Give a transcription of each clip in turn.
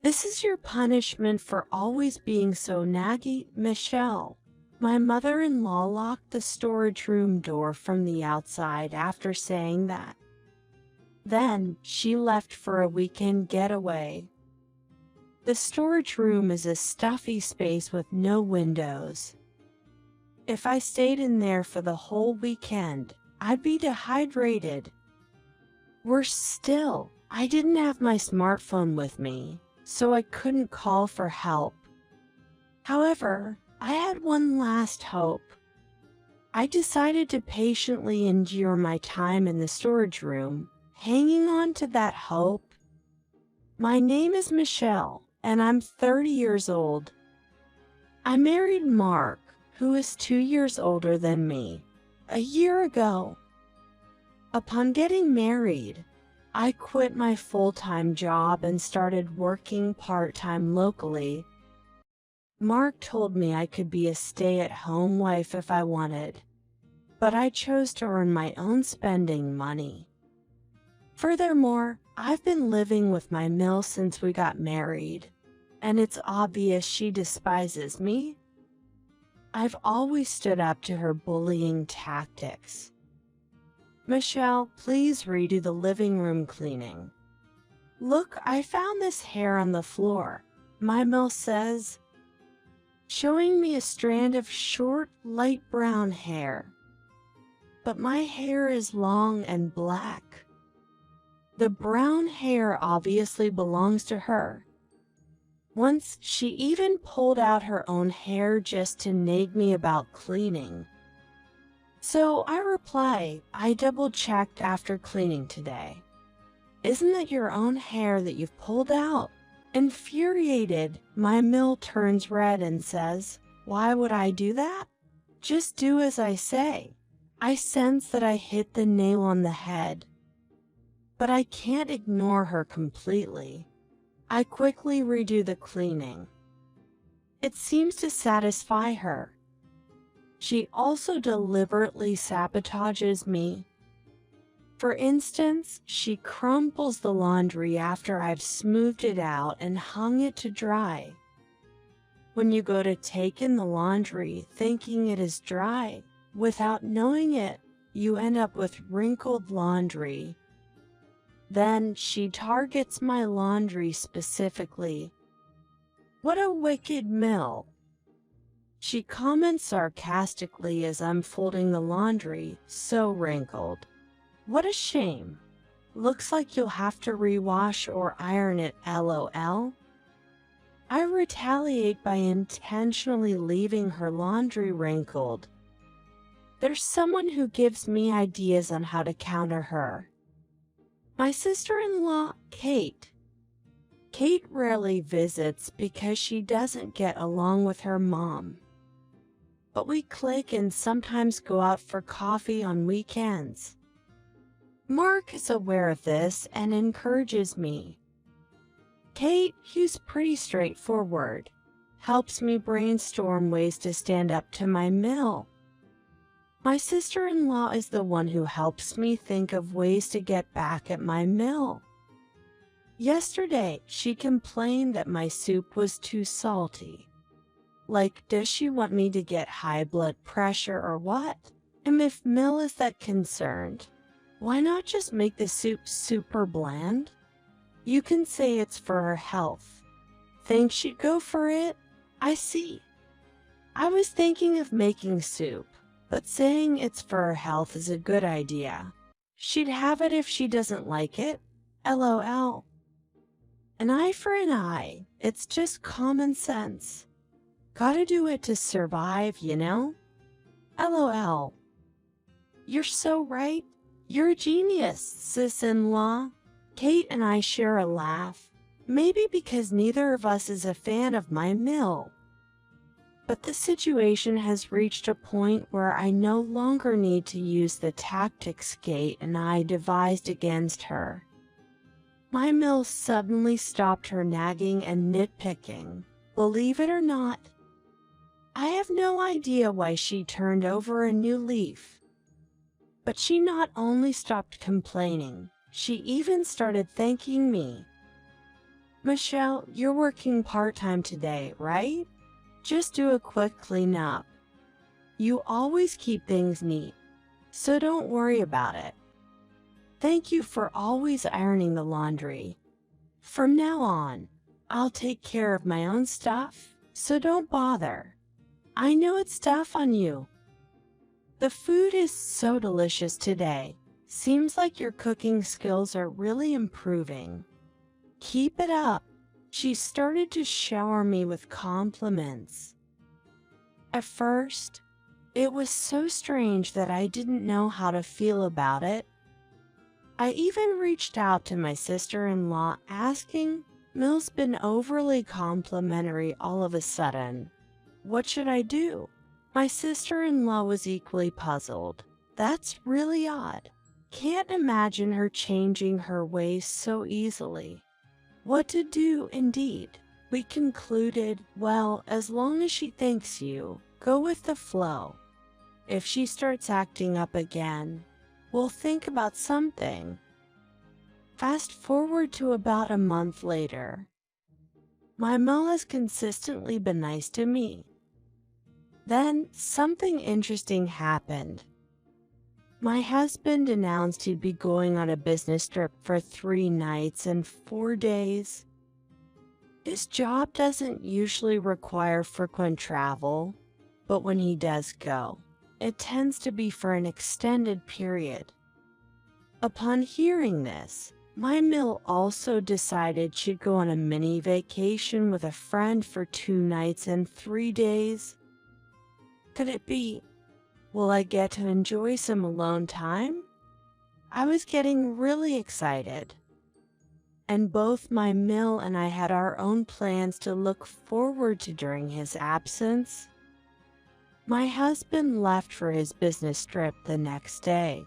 This is your punishment for always being so naggy, Michelle. My mother-in-law locked the storage room door from the outside after saying that. Then, she left for a weekend getaway. The storage room is a stuffy space with no windows. If I stayed in there for the whole weekend, I'd be dehydrated. Worse still, I didn't have my smartphone with me, so I couldn't call for help. However, I had one last hope. I decided to patiently endure my time in the storage room, hanging on to that hope. My name is Michelle, and I'm 30 years old. I married Mark, who is 2 years older than me, a year ago. Upon getting married, I quit my full-time job and started working part-time locally. Mark told me I could be a stay-at-home wife if I wanted, but I chose to earn my own spending money. Furthermore, I've been living with my mill since we got married, and it's obvious she despises me. I've always stood up to her bullying tactics. Michelle, please redo the living room cleaning. Look, I found this hair on the floor, my mill says, showing me a strand of short, light brown hair. But my hair is long and black. The brown hair obviously belongs to her. Once, she even pulled out her own hair just to nag me about cleaning. So I reply, I double-checked after cleaning today. Isn't that your own hair that you've pulled out? Infuriated, my mill turns red and says, why would I do that? Just do as I say. I sense that I hit the nail on the head. But I can't ignore her completely. I quickly redo the cleaning. It seems to satisfy her. She also deliberately sabotages me. For instance, she crumples the laundry after I've smoothed it out and hung it to dry. When you go to take in the laundry thinking it is dry, without knowing it, you end up with wrinkled laundry. Then she targets my laundry specifically. What a wicked mill! She comments sarcastically as I'm folding the laundry, so wrinkled. What a shame. Looks like you'll have to rewash or iron it, LOL. I retaliate by intentionally leaving her laundry wrinkled. There's someone who gives me ideas on how to counter her. My sister-in-law, Kate. Kate rarely visits because she doesn't get along with her mom. But we click and sometimes go out for coffee on weekends. Mark is aware of this and encourages me. Kate, who's pretty straightforward, helps me brainstorm ways to stand up to my mill. My sister-in-law is the one who helps me think of ways to get back at my mill. Yesterday, she complained that my soup was too salty. Like, does she want me to get high blood pressure or what? And if Mill is that concerned, why not just make the soup super bland? You can say it's for her health. Think she'd go for it? I see. I was thinking of making soup, but saying it's for her health is a good idea. She'd have it if she doesn't like it. LOL. An eye for an eye. It's just common sense. Gotta do it to survive, you know? LOL. You're so right. You're a genius, sis-in-law. Kate and I share a laugh. Maybe because neither of us is a fan of my mill. But the situation has reached a point where I no longer need to use the tactics Kate and I devised against her. My mill suddenly stopped her nagging and nitpicking. Believe it or not, I have no idea why she turned over a new leaf. But she not only stopped complaining, she even started thanking me. Michelle, you're working part-time today, right? Just do a quick cleanup. You always keep things neat, so don't worry about it. Thank you for always ironing the laundry. From now on, I'll take care of my own stuff, so don't bother. I know it's tough on you. The food is so delicious today. Seems like your cooking skills are really improving. Keep it up. She started to shower me with compliments. At first, it was so strange that I didn't know how to feel about it. I even reached out to my sister-in-law asking, "Mill's been overly complimentary all of a sudden. What should I do?" My sister-in-law was equally puzzled. That's really odd. Can't imagine her changing her ways so easily. What to do, indeed. We concluded, well, as long as she thanks you, go with the flow. If she starts acting up again, we'll think about something. Fast forward to about a month later. My Mel has consistently been nice to me. Then something interesting happened. My husband announced he'd be going on a business trip for 3 nights and 4 days. His job doesn't usually require frequent travel, but when he does go, it tends to be for an extended period. Upon hearing this, my Mill also decided she'd go on a mini vacation with a friend for 2 nights and 3 days. Could it be? Will I get to enjoy some alone time? I was getting really excited. And both my Mill and I had our own plans to look forward to during his absence. My husband left for his business trip the next day.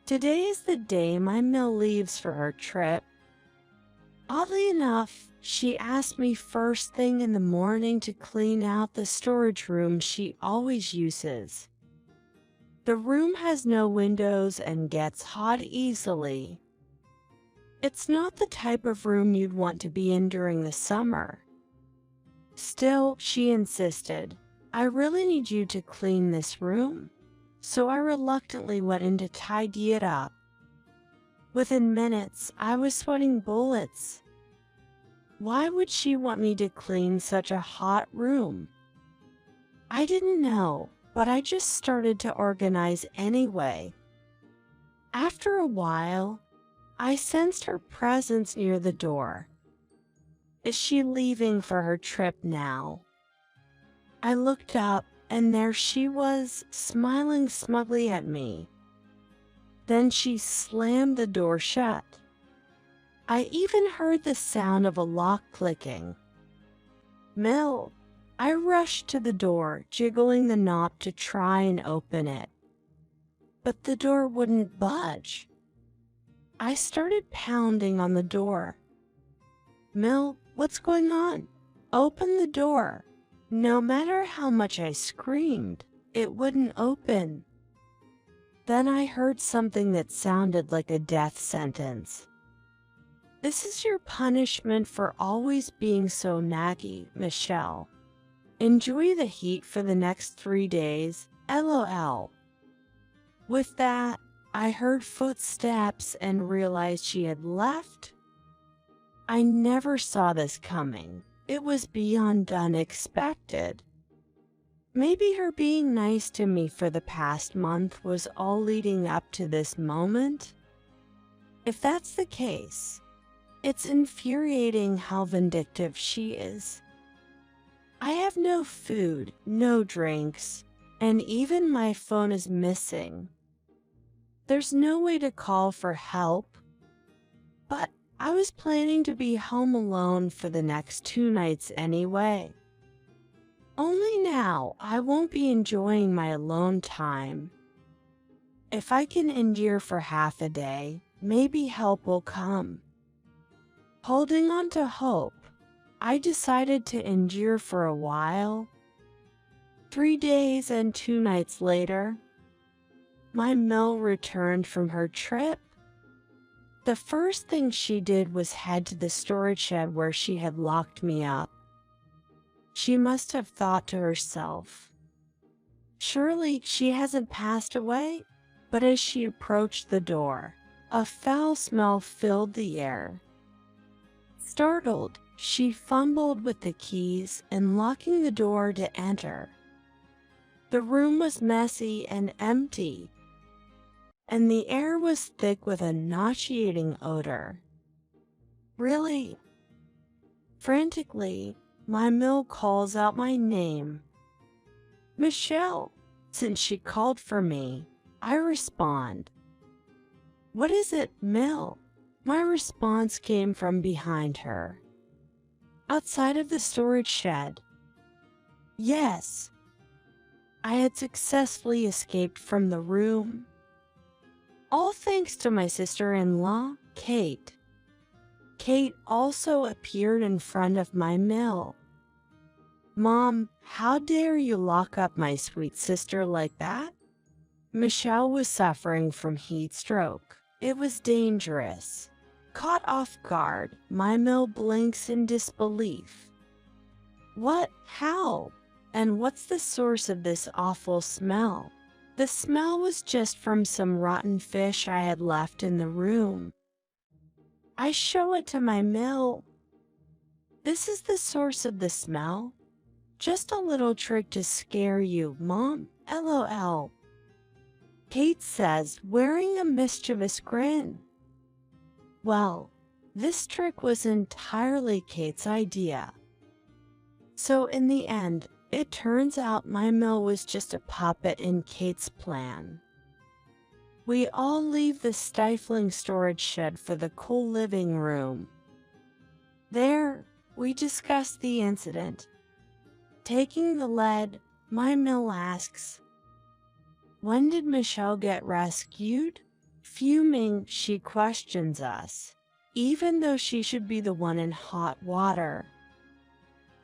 Today is the day my Mill leaves for her trip. Oddly enough, she asked me first thing in the morning to clean out the storage room she always uses. The room has no windows and gets hot easily. It's not the type of room you'd want to be in during the summer. Still, she insisted, "I really need you to clean this room." So I reluctantly went in to tidy it up. Within minutes, I was sweating bullets. Why would she want me to clean such a hot room? I didn't know, but I just started to organize anyway. After a while, I sensed her presence near the door. Is she leaving for her trip now? I looked up, and there she was, smiling smugly at me. Then she slammed the door shut. I even heard the sound of a lock clicking. "Mill!" I rushed to the door, jiggling the knob to try and open it. But the door wouldn't budge. I started pounding on the door. "Mill, what's going on? Open the door." No matter how much I screamed, it wouldn't open. Then I heard something that sounded like a death sentence. "This is your punishment for always being so naggy, Michelle. Enjoy the heat for the next 3 days, LOL." With that, I heard footsteps and realized she had left. I never saw this coming. It was beyond unexpected. Maybe her being nice to me for the past month was all leading up to this moment? If that's the case, it's infuriating how vindictive she is. I have no food, no drinks, and even my phone is missing. There's no way to call for help. But I was planning to be home alone for the next 2 nights anyway. Only now I won't be enjoying my alone time. If I can endure for half a day, maybe help will come. Holding on to hope, I decided to endure for a while. 3 days and 2 nights later, my Mel returned from her trip. The first thing she did was head to the storage shed where she had locked me up. She must have thought to herself, "Surely she hasn't passed away?" But as she approached the door, a foul smell filled the air. Startled, she fumbled with the keys and locking the door to enter. The room was messy and empty, and the air was thick with a nauseating odor. "Really?" Frantically, my Mill calls out my name. "Michelle." Since she called for me, I respond. "What is it, Mill?" My response came from behind her. "Outside of the storage shed." Yes, I had successfully escaped from the room. All thanks to my sister-in-law, Kate. Kate also appeared in front of my Mill. "Mom, how dare you lock up my sweet sister like that?" Michelle was suffering from heat stroke. It was dangerous. Caught off guard, my Mill blinks in disbelief. "What? How? And what's the source of this awful smell?" The smell was just from some rotten fish I had left in the room. I show it to my Mill. "This is the source of the smell. Just a little trick to scare you, Mom. LOL." Kate says, wearing a mischievous grin. Well, this trick was entirely Kate's idea. So in the end, it turns out my Mill was just a puppet in Kate's plan. We all leave the stifling storage shed for the cool living room. There, we discuss the incident. Taking the lead, my Mill asks, "When did Michelle get rescued?" Fuming, she questions us, even though she should be the one in hot water.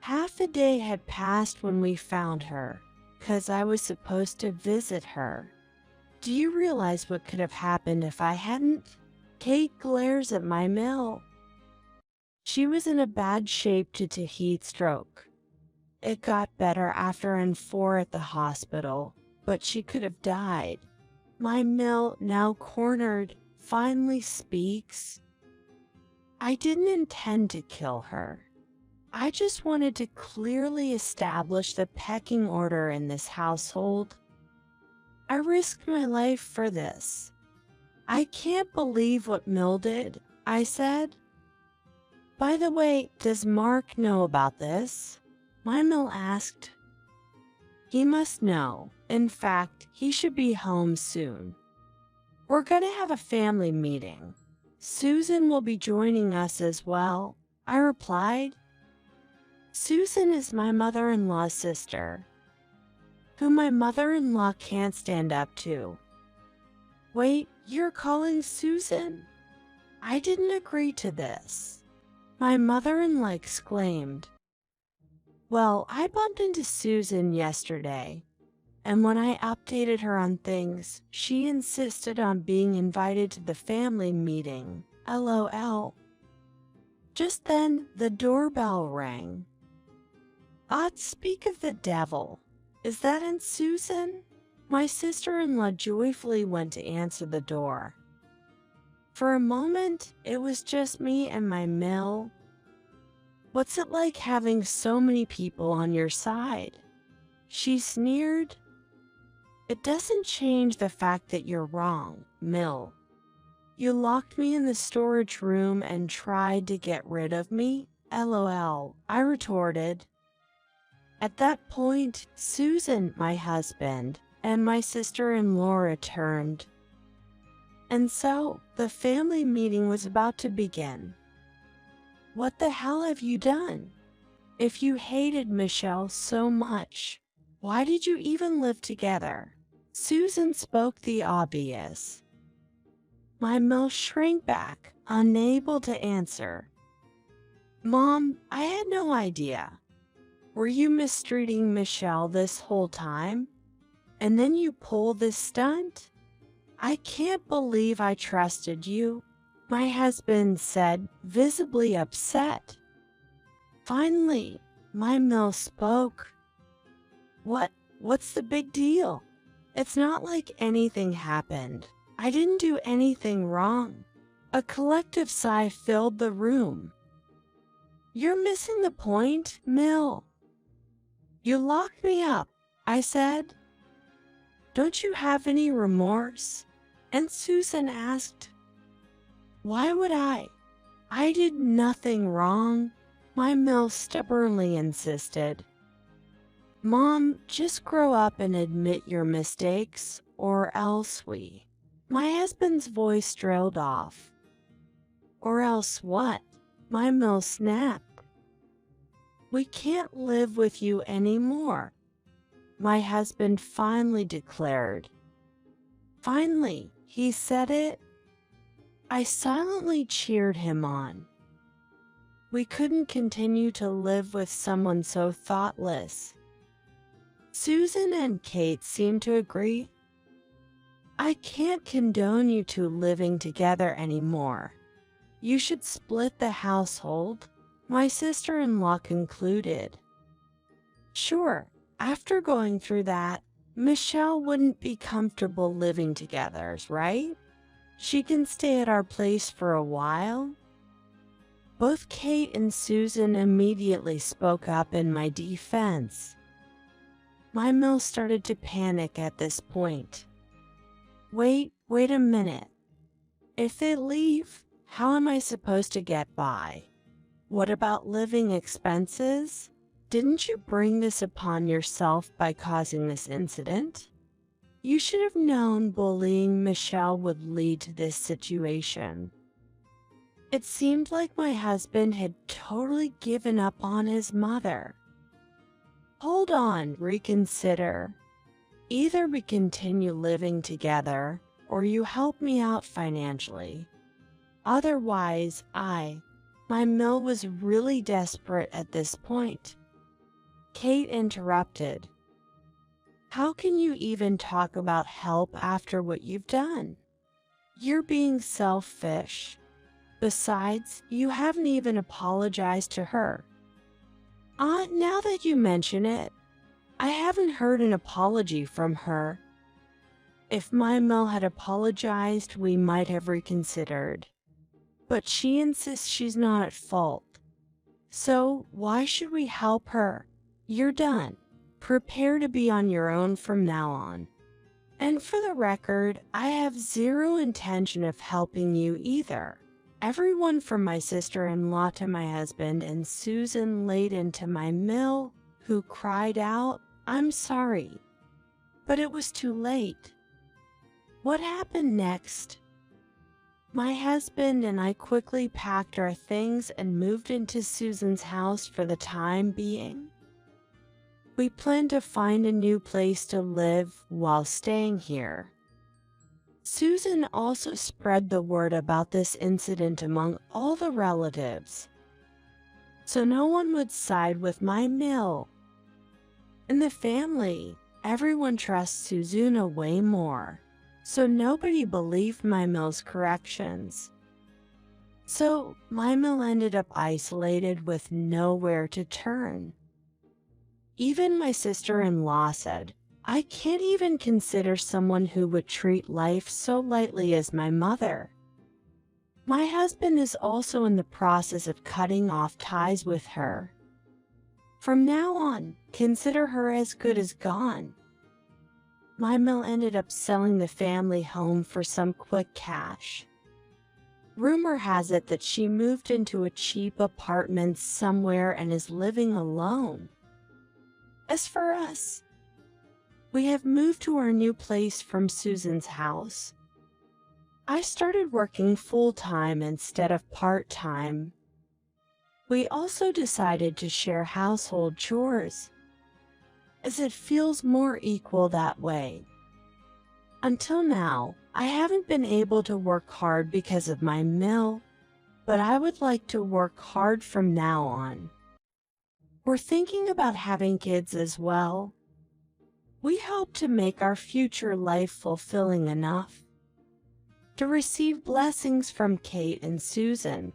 Half a day had passed when we found her, 'cause I was supposed to visit her. Do you realize what could have happened if I hadn't? Kate glares at my Mill. She was in a bad shape due to heat stroke. It got better after N4 at the hospital, but she could have died. My Mill, now cornered, finally speaks. "I didn't intend to kill her. I just wanted to clearly establish the pecking order in this household. I risked my life for this." "I can't believe what Mill did," I said. "By the way, does Mark know about this?" My Mill asked. "He must know. In fact, he should be home soon. We're gonna have a family meeting. Susan will be joining us as well," I replied. Susan is my mother-in-law's sister, who my mother-in-law can't stand up to. "Wait, you're calling Susan? I didn't agree to this," my mother-in-law exclaimed. "Well, I bumped into Susan yesterday, and when I updated her on things, she insisted on being invited to the family meeting. LOL. Just then, the doorbell rang. Speak of the devil. Is that Aunt Susan? My sister-in-law joyfully went to answer the door. For a moment, it was just me and my Mill. "What's it like having so many people on your side?" she sneered. "It doesn't change the fact that you're wrong, Mill. You locked me in the storage room and tried to get rid of me. LOL, I retorted. At that point, Susan, my husband, and my sister-in-law returned. And so, the family meeting was about to begin. "What the hell have you done? If you hated Michelle so much, why did you even live together?" Susan spoke the obvious. My Mill shrank back, unable to answer. "Mom, I had no idea. Were you mistreating Michelle this whole time? And then you pull this stunt? I can't believe I trusted you." my husband said, visibly upset. Finally, my mill spoke. What's the big deal? It's not like anything happened. I didn't do anything wrong. A collective sigh filled the room. You're missing the point, Mill. You locked me up, I said. Don't you have any remorse? And Susan asked. Why would I? I did nothing wrong, my Mill stubbornly insisted. Mom, just grow up and admit your mistakes, or else we. My husband's voice trailed off. Or else what? My Mill snapped. We can't live with you anymore, my husband finally declared. Finally, he said it. I silently cheered him on. We couldn't continue to live with someone so thoughtless. Susan and Kate seemed to agree. I can't condone you two living together anymore. You should split the household, my sister-in-law concluded. Sure, after going through that, Michelle wouldn't be comfortable living together, right? She can stay at our place for a while. Both Kate and Susan immediately spoke up in my defense. My Mill started to panic at this point. Wait a minute. If they leave, how am I supposed to get by? What about living expenses? Didn't you bring this upon yourself by causing this incident? You should have known bullying Michelle would lead to this situation. It seemed like my husband had totally given up on his mother. Hold on, reconsider. Either we continue living together, or you help me out financially. Otherwise, my Mill was really desperate at this point. Kate interrupted. How can you even talk about help after what you've done? You're being selfish. Besides, you haven't even apologized to her. Now that you mention it, I haven't heard an apology from her. If my Mill had apologized, we might have reconsidered. But she insists she's not at fault. So why should we help her? You're done. Prepare to be on your own from now on. And for the record, I have zero intention of helping you either. Everyone from my sister-in-law to my husband and Susan laid into my Mill, who cried out, I'm sorry. But it was too late. What happened next? My husband and I quickly packed our things and moved into Susan's house for the time being. We planned to find a new place to live while staying here. Susan also spread the word about this incident among all the relatives, so no one would side with my Mill. In the family, everyone trusts Suzuna way more, so nobody believed my Mill's corrections. So my Mill ended up isolated with nowhere to turn. Even my sister-in-law said, I can't even consider someone who would treat life so lightly as my mother. My husband is also in the process of cutting off ties with her. From now on, consider her as good as gone. My Mill ended up selling the family home for some quick cash. Rumor has it that she moved into a cheap apartment somewhere and is living alone. As for us, we have moved to our new place from Susan's house. I started working full-time instead of part-time. We also decided to share household chores, as it feels more equal that way. Until now, I haven't been able to work hard because of my Mill, but I would like to work hard from now on. We're thinking about having kids as well. We hope to make our future life fulfilling enough. to receive blessings from Kate and Susan.